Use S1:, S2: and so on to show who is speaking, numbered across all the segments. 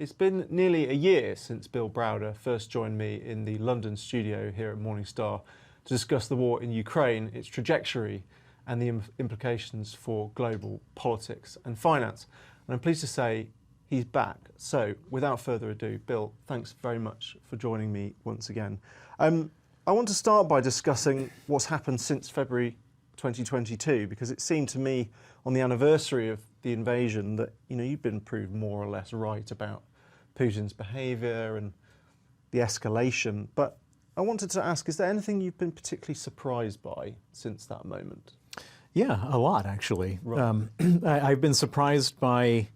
S1: It's been nearly a year since Bill Browder first joined me in the London studio here at Morningstar to discuss the war in Ukraine, its trajectory and the implications for global politics and finance. And I'm pleased to say he's back. So without further ado, Bill, thanks very much for joining me once again. I want to start by discussing what's happened since February 2022, because it seemed to me on the anniversary of the invasion that you've been proved more or less right about Putin's behaviour and the escalation. But I wanted to ask, is there anything you've been particularly surprised by since that moment?
S2: Yeah, a lot actually.
S1: Right.
S2: I've been surprised by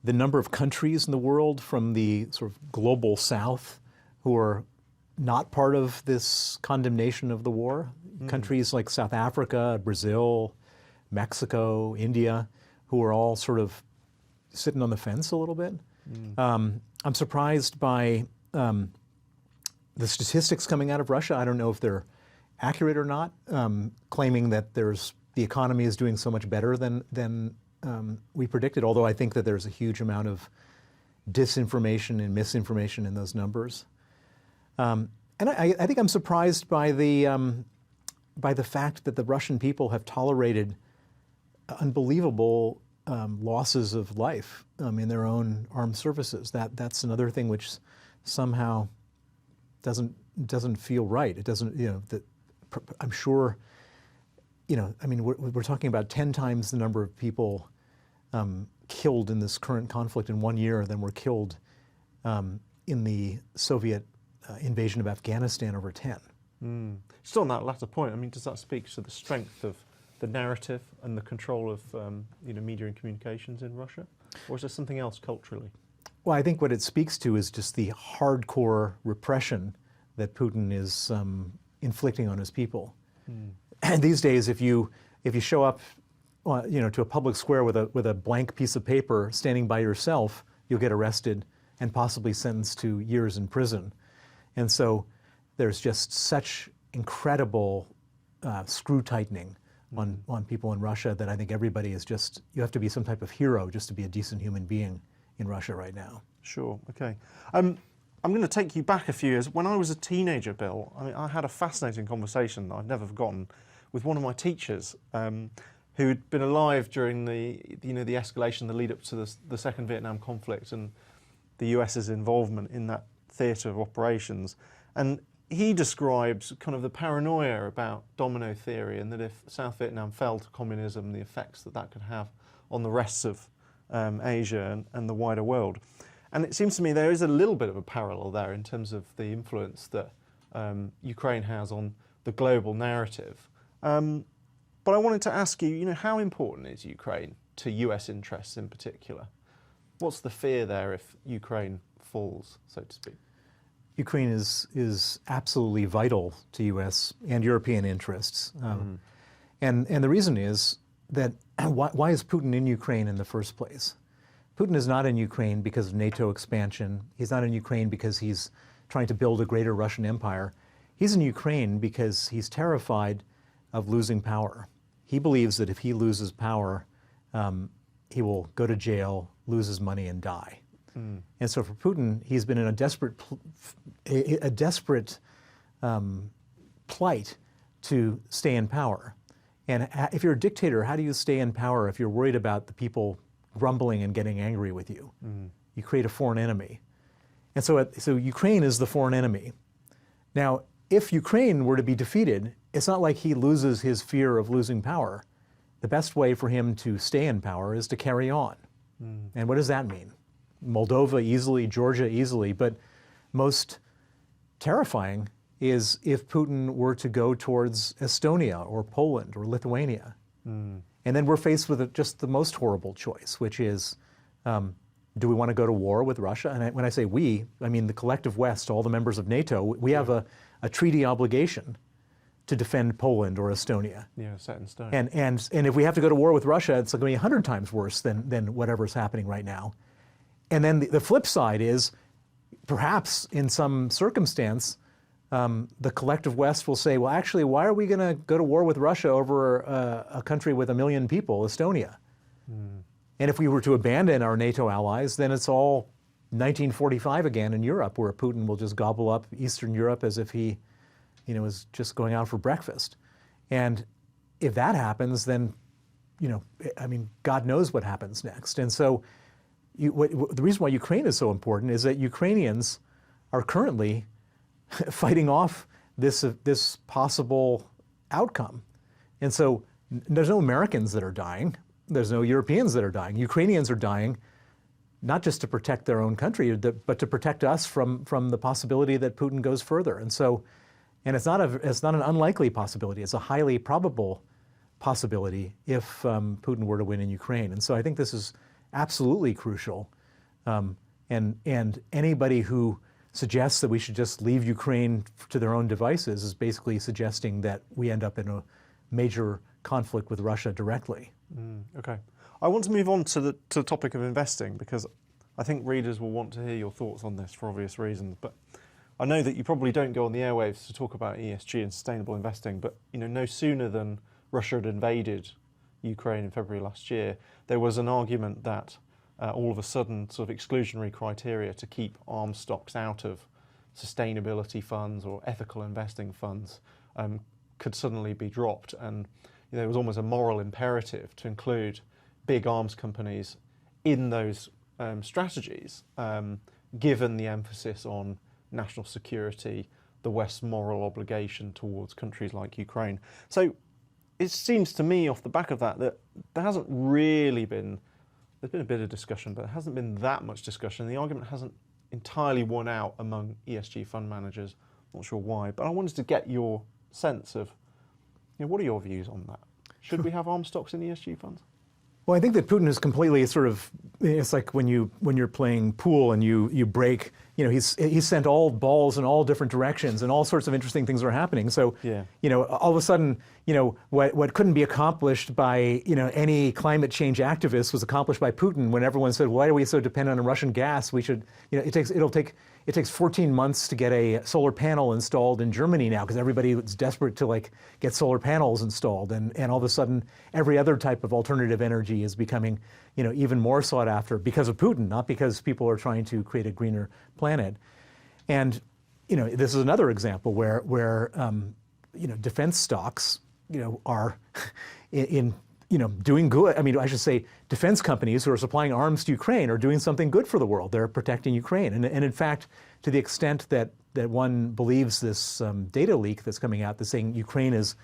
S2: the number of countries in the world from the sort of global south who are not part of this condemnation of the war. Countries like South Africa, Brazil, Mexico, India, who are all sort of sitting on the fence a little bit. I'm surprised by the statistics coming out of Russia. I don't know if they're accurate or not, claiming that the economy is doing so much better than we predicted, although I think that there's a huge amount of disinformation and misinformation in those numbers. And I think I'm surprised by the fact that the Russian people have tolerated unbelievable losses of life in their own armed services. That's another thing which somehow doesn't feel right. It doesn't, I'm sure, we're talking about 10 times the number of people killed in this current conflict in 1 year than were killed in the Soviet invasion of Afghanistan over 10.
S1: Still on that latter point, does that speak to the strength of the narrative and the control of media and communications in Russia? Or is there something else culturally?
S2: Well, I think what it speaks to is just the hardcore repression that Putin is inflicting on his people. And these days, if you show up to a public square with a blank piece of paper standing by yourself, you'll get arrested and possibly sentenced to years in prison. And so there's just such incredible screw tightening on people in Russia that I think everybody is you have to be some type of hero just to be a decent human being in Russia right now.
S1: Sure, okay. I'm going to take you back a few years. When I was a teenager, Bill, I had a fascinating conversation that I've never forgotten with one of my teachers who had been alive during the escalation, the lead up to the Second Vietnam conflict and the US's involvement in that theatre of operations. And he describes kind of the paranoia about domino theory, and that if South Vietnam fell to communism, the effects that could have on the rest of Asia and the wider world. And it seems to me there is a little bit of a parallel there in terms of the influence that Ukraine has on the global narrative. But I wanted to ask you, how important is Ukraine to US interests in particular? What's the fear there if Ukraine falls, so to speak?
S2: Ukraine is absolutely vital to U.S. and European interests. And the reason is that why is Putin in Ukraine in the first place? Putin is not in Ukraine because of NATO expansion. He's not in Ukraine because he's trying to build a greater Russian empire. He's in Ukraine because he's terrified of losing power. He believes that if he loses power, he will go to jail, lose his money, and die. And so for Putin, he's been in a desperate plight to stay in power. And if you're a dictator, how do you stay in power if you're worried about the people grumbling and getting angry with you? You create a foreign enemy. And so Ukraine is the foreign enemy. Now, if Ukraine were to be defeated, it's not like he loses his fear of losing power. The best way for him to stay in power is to carry on. And what does that mean? Moldova easily, Georgia easily, but most terrifying is if Putin were to go towards Estonia or Poland or Lithuania. And then we're faced with just the most horrible choice, which is, do we want to go to war with Russia? And when I say we, I mean the collective West, all the members of NATO. We have a treaty obligation to defend Poland or Estonia.
S1: Yeah, set in stone.
S2: And if we have to go to war with Russia, it's going to be 100 times worse than whatever's happening right now. And then the flip side is, perhaps in some circumstance, the collective West will say, well, actually, why are we going to go to war with Russia over a country with 1 million people, Estonia? And if we were to abandon our NATO allies, then it's all 1945 again in Europe, where Putin will just gobble up Eastern Europe as if he, is just going out for breakfast. And if that happens, then, God knows what happens next. And so the reason why Ukraine is so important is that Ukrainians are currently fighting off this possible outcome. And so there's no Americans that are dying. There's no Europeans that are dying. Ukrainians are dying not just to protect their own country, but to protect us from the possibility that Putin goes further. And so, it's not an unlikely possibility. It's a highly probable possibility if Putin were to win in Ukraine. And so I think this is absolutely crucial. And anybody who suggests that we should just leave Ukraine to their own devices is basically suggesting that we end up in a major conflict with Russia directly.
S1: Okay. I want to move on to the topic of investing, because I think readers will want to hear your thoughts on this for obvious reasons. But I know that you probably don't go on the airwaves to talk about ESG and sustainable investing, but no sooner than Russia had invaded Ukraine in February last year, there was an argument that all of a sudden sort of exclusionary criteria to keep arms stocks out of sustainability funds or ethical investing funds could suddenly be dropped. And there was almost a moral imperative to include big arms companies in those strategies, given the emphasis on national security, the West's moral obligation towards countries like Ukraine. So it seems to me off the back of that there hasn't really been, there's been a bit of discussion, but there hasn't been that much discussion. The argument hasn't entirely won out among ESG fund managers. Not sure why, but I wanted to get your sense of, what are your views on that? Should we have arms stocks in ESG funds?
S2: Well, I think that Putin is completely it's like when you're playing pool and you break, he's sent all balls in all different directions and all sorts of interesting things are happening. So, all of a sudden, what couldn't be accomplished by, any climate change activist was accomplished by Putin when everyone said, why are we so dependent on Russian gas? We should, it takes 14 months to get a solar panel installed in Germany now because everybody is desperate to get solar panels installed. And all of a sudden, every other type of alternative energy is becoming, even more sought after because of Putin, not because people are trying to create a greener planet. And, this is another example where defense stocks, are doing good. I mean, I should say defense companies who are supplying arms to Ukraine are doing something good for the world. They're protecting Ukraine. And in fact, to the extent that one believes this data leak that's coming out that's saying Ukraine is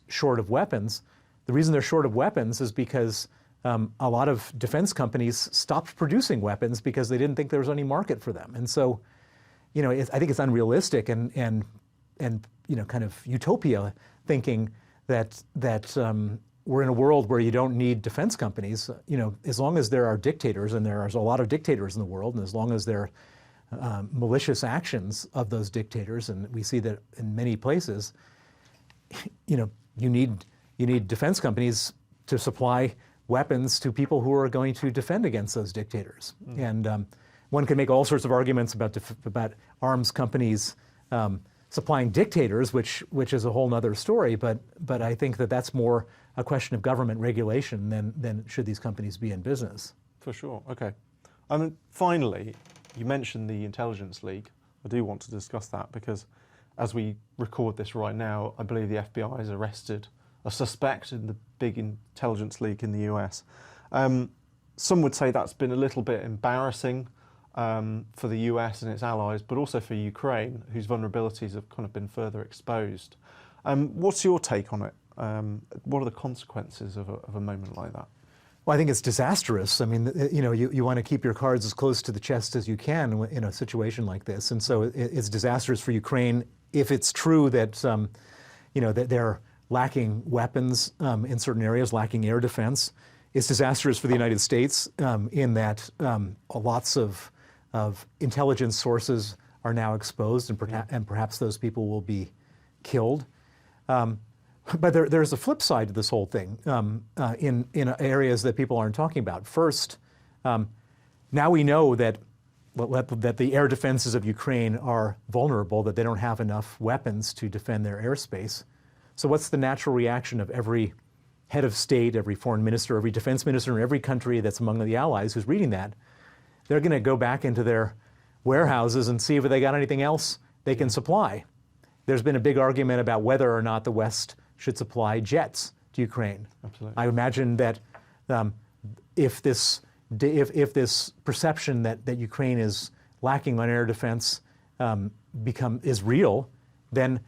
S2: short of weapons, the reason they're short of weapons is because a lot of defense companies stopped producing weapons because they didn't think there was any market for them. And so, I think it's unrealistic and kind of utopia thinking that we're in a world where you don't need defense companies. As long as there are dictators, and there's a lot of dictators in the world, and as long as there are malicious actions of those dictators, and we see that in many places, you need defense companies to supply weapons to people who are going to defend against those dictators. And one can make all sorts of arguments about arms companies supplying dictators, which is a whole other story. But I think that's more a question of government regulation than should these companies be in business.
S1: For sure. Okay. Finally, you mentioned the intelligence leak. I do want to discuss that because as we record this right now, I believe the FBI has arrested a suspect in the big intelligence leak in the US. Some would say that's been a little bit embarrassing for the US and its allies, but also for Ukraine, whose vulnerabilities have kind of been further exposed. What's your take on it? What are the consequences of a moment like that?
S2: Well, I think it's disastrous. I mean, you want to keep your cards as close to the chest as you can in a situation like this. And so it's disastrous for Ukraine if it's true that, that they're lacking weapons in certain areas, lacking air defense. It's disastrous for the United States in that lots of intelligence sources are now exposed, and perhaps those people will be killed. But there's a flip side to this whole thing in areas that people aren't talking about. First, now we know that the air defenses of Ukraine are vulnerable, that they don't have enough weapons to defend their airspace. So what's the natural reaction of every head of state, every foreign minister, every defense minister in every country that's among the allies who's reading that? they're going to go back into their warehouses and see if they got anything else they can supply. There's been a big argument about whether or not the West should supply jets to Ukraine.
S1: Absolutely.
S2: I imagine that if this perception that Ukraine is lacking on air defense is real, then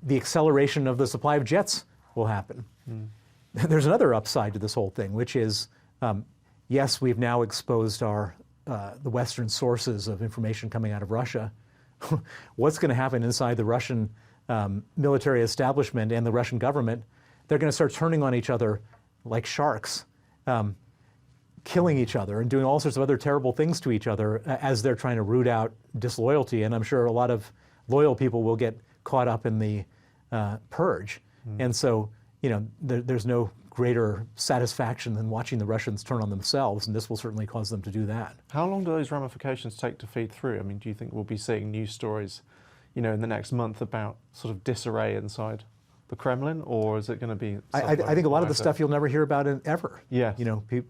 S2: the acceleration of the supply of jets will happen. There's another upside to this whole thing, which is, yes, we've now exposed the Western sources of information coming out of Russia. What's going to happen inside the Russian military establishment and the Russian government? They're going to start turning on each other like sharks, killing each other and doing all sorts of other terrible things to each other as they're trying to root out disloyalty. And I'm sure a lot of loyal people will get caught up in the purge. And so, there's no greater satisfaction than watching the Russians turn on themselves, and this will certainly cause them to do that.
S1: How long do those ramifications take to feed through? I mean, do you think we'll be seeing news stories, in the next month about sort of disarray inside the Kremlin, or is it going to be?
S2: I think a lot of the stuff you'll never hear about it ever.
S1: Yeah.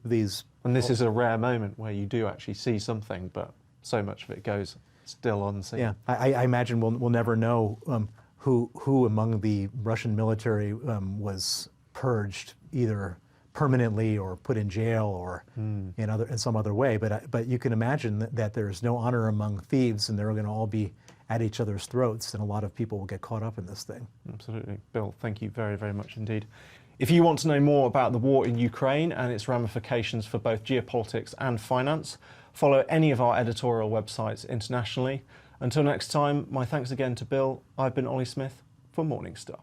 S2: These.
S1: And this is a rare moment where you do actually see something, but so much of it goes still unseen.
S2: Yeah, I imagine we'll never know who among the Russian military was purged either permanently or put in jail or in some other way. But you can imagine that there's no honor among thieves, and they're going to all be at each other's throats, and a lot of people will get caught up in this thing.
S1: Absolutely. Bill, thank you very, very much indeed. If you want to know more about the war in Ukraine and its ramifications for both geopolitics and finance, follow any of our editorial websites internationally. Until next time, my thanks again to Bill. I've been Ollie Smith for Morningstar.